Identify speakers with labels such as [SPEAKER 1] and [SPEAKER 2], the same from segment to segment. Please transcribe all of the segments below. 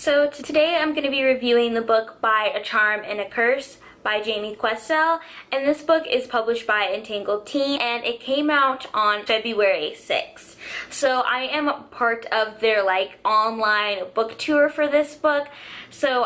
[SPEAKER 1] So today I'm going to be reviewing the book By a Charm and a Curse by Jamie Questel, and this book is published by Entangled Teen and it came out on February 6th. So I am part of their online book tour for this book. So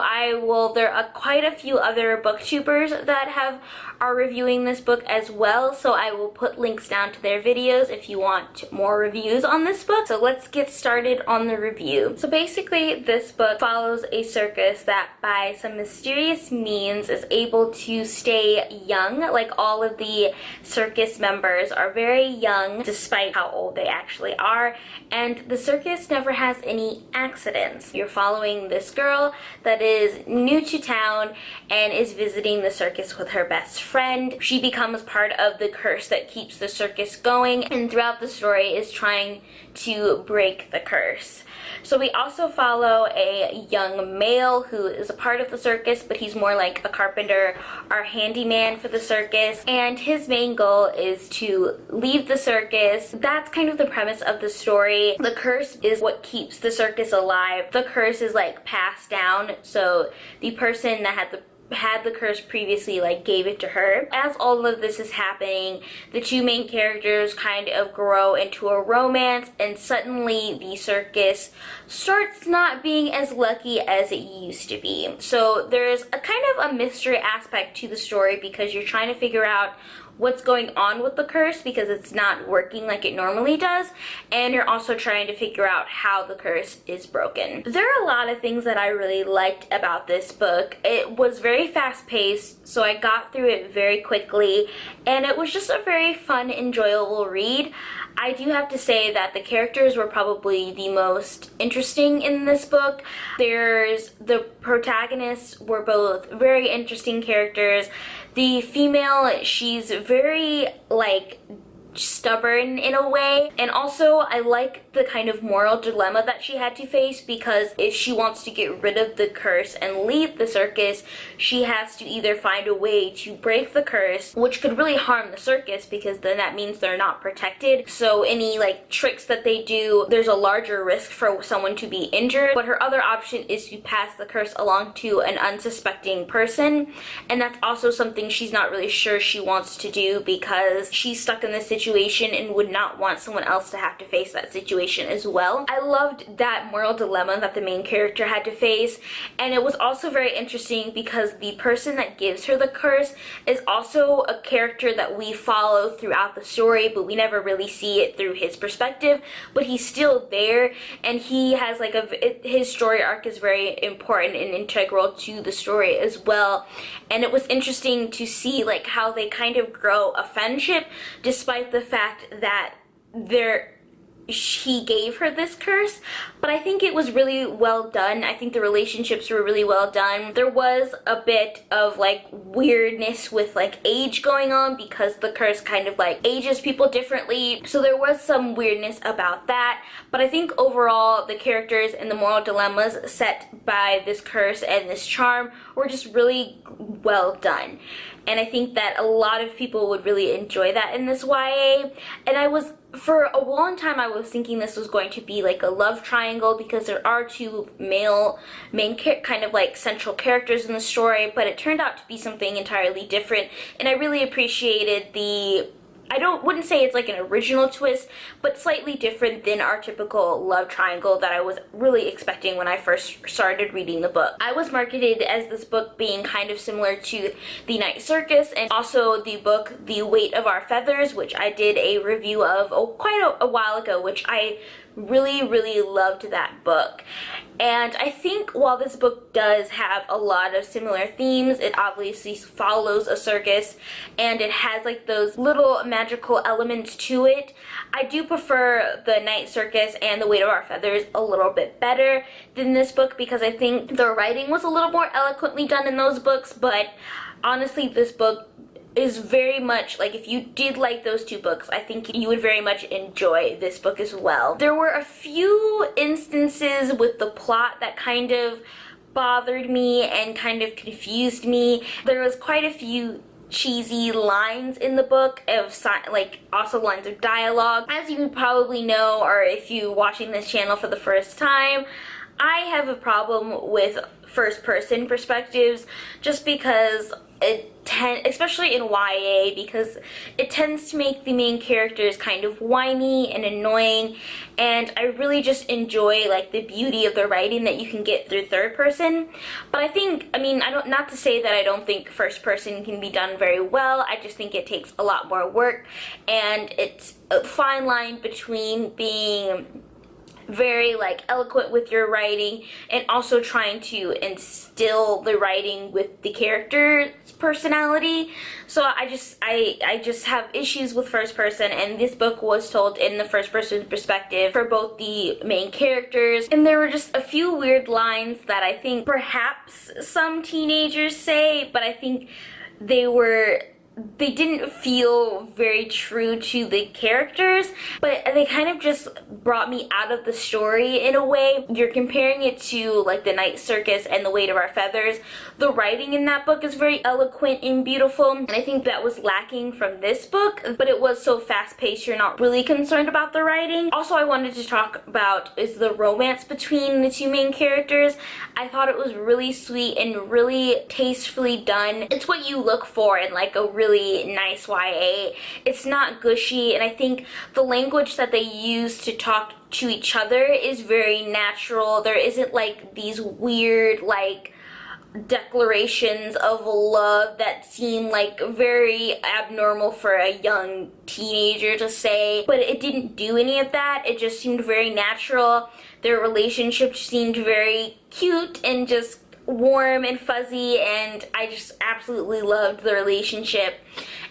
[SPEAKER 1] there are quite a few other booktubers that are reviewing this book as well, so I will put links down to their videos if you want more reviews on this book. So let's get started on the review. So basically this book follows a circus that by some mysterious means is able to stay young. Like, all of the circus members are very young despite how old they actually are, and the circus never has any accidents. You're following this girl that is new to town and is visiting the circus with her best friend. She becomes part of the curse that keeps the circus going, and throughout the story is trying to break the curse. So we also follow a young male who is a part of the circus, but he's more like a carpenter or handyman for the circus, and his main goal is to leave the circus. That's kind of the premise of the story. The curse is what keeps the circus alive. The curse is passed down, so the person that had the curse previously gave it to her. As all of this is happening, the two main characters kind of grow into a romance, and suddenly the circus starts not being as lucky as it used to be. So there's a kind of a mystery aspect to the story because you're trying to figure out what's going on with the curse because it's not working like it normally does, and you're also trying to figure out how the curse is broken. There are a lot of things that I really liked about this book. It was very fast-paced, so I got through it very quickly, and it was just a very fun, enjoyable read. I do have to say that the characters were probably the most interesting in this book. The protagonists were both very interesting characters. The female, she's very stubborn in a way, and also I like the kind of moral dilemma that she had to face, because if she wants to get rid of the curse and leave the circus, she has to either find a way to break the curse, which could really harm the circus because then that means they're not protected. So any tricks that they do, there's a larger risk for someone to be injured. But her other option is to pass the curse along to an unsuspecting person, and that's also something she's not really sure she wants to do because she's stuck in this situation and would not want someone else to have to face that situation as well. I loved that moral dilemma that the main character had to face, and it was also very interesting because the person that gives her the curse is also a character that we follow throughout the story, but we never really see it through his perspective, but he's still there, and he has his story arc is very important and integral to the story as well. And it was interesting to see how they kind of grow a friendship despite the fact that he gave her this curse. But I think it was really well done. I think the relationships were really well done. There was a bit of weirdness with age going on because the curse kind of ages people differently, so there was some weirdness about that. But I think overall the characters and the moral dilemmas set by this curse and this charm were just really well done, and I think that a lot of people would really enjoy that in this YA. And for a long time I was thinking this was going to be a love triangle because there are two main kind of central characters in the story, but it turned out to be something entirely different, and I really appreciated wouldn't say it's an original twist, but slightly different than our typical love triangle that I was really expecting when I first started reading the book. I was marketed as this book being kind of similar to The Night Circus, and also the book The Weight of Our Feathers, which I did a review of quite a while ago, which I really loved that book. And I think while this book does have a lot of similar themes, it obviously follows a circus and it has those little magical elements to it. I do prefer The Night Circus and The Weight of Our Feathers a little bit better than this book because I think the writing was a little more eloquently done in those books, but honestly this book is very much if you did like those two books, I think you would very much enjoy this book as well. There were a few instances with the plot that kind of bothered me and kind of confused me. There was quite a few cheesy lines in the book of also lines of dialogue. As you probably know, or if you're watching this channel for the first time, I have a problem with first-person perspectives just because especially in YA, because it tends to make the main characters kind of whiny and annoying, and I really just enjoy like the beauty of the writing that you can get through third person. But not to say that I don't think first person can be done very well, I just think it takes a lot more work, and it's a fine line between being very like eloquent with your writing and also trying to instill the writing with the character's personality. So I just have issues with first person, and this book was told in the first person perspective for both the main characters, and there were just a few weird lines that I think perhaps some teenagers say, but I think they didn't feel very true to the characters, but they kind of just brought me out of the story in a way. You're comparing it to like The Night Circus and The Weight of Our Feathers. The writing in that book is very eloquent and beautiful, and I think that was lacking from this book, but it was so fast-paced you're not really concerned about the writing. Also, I wanted to talk about is the romance between the two main characters. I thought it was really sweet and really tastefully done. It's what you look for in like a really nice YA. It's not gushy, and I think the language that they use to talk to each other is very natural. There isn't like these weird like declarations of love that seem like very abnormal for a young teenager to say, but it didn't do any of that. It just seemed very natural. Their relationship seemed very cute and just warm and fuzzy, and I just absolutely loved the relationship.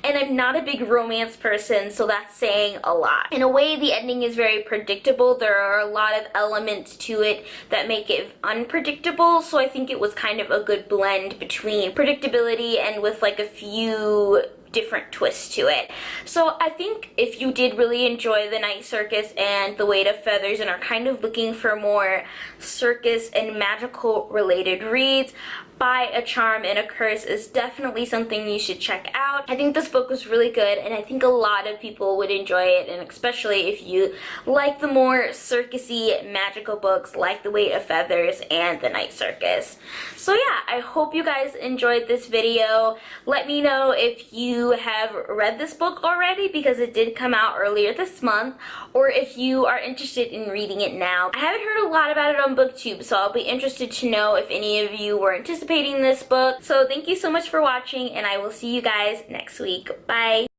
[SPEAKER 1] And I'm not a big romance person, so that's saying a lot. In a way, the ending is very predictable. There are a lot of elements to it that make it unpredictable, so I think it was kind of a good blend between predictability and with like a few different twists to it. So I think if you did really enjoy The Night Circus and The Weight of Feathers and are kind of looking for more circus and magical related reads, By a Charm and a Curse is definitely something you should check out. I think this book was really good, and I think a lot of people would enjoy it, and especially if you like the more circusy magical books like The Weight of Feathers and The Night Circus. So yeah, I hope you guys enjoyed this video. Let me know if you have read this book already, because it did come out earlier this month, or if you are interested in reading it now. I haven't heard a lot about it on BookTube, so I'll be interested to know if any of you were anticipating this book. So thank you so much for watching, and I will see you guys next week. Bye!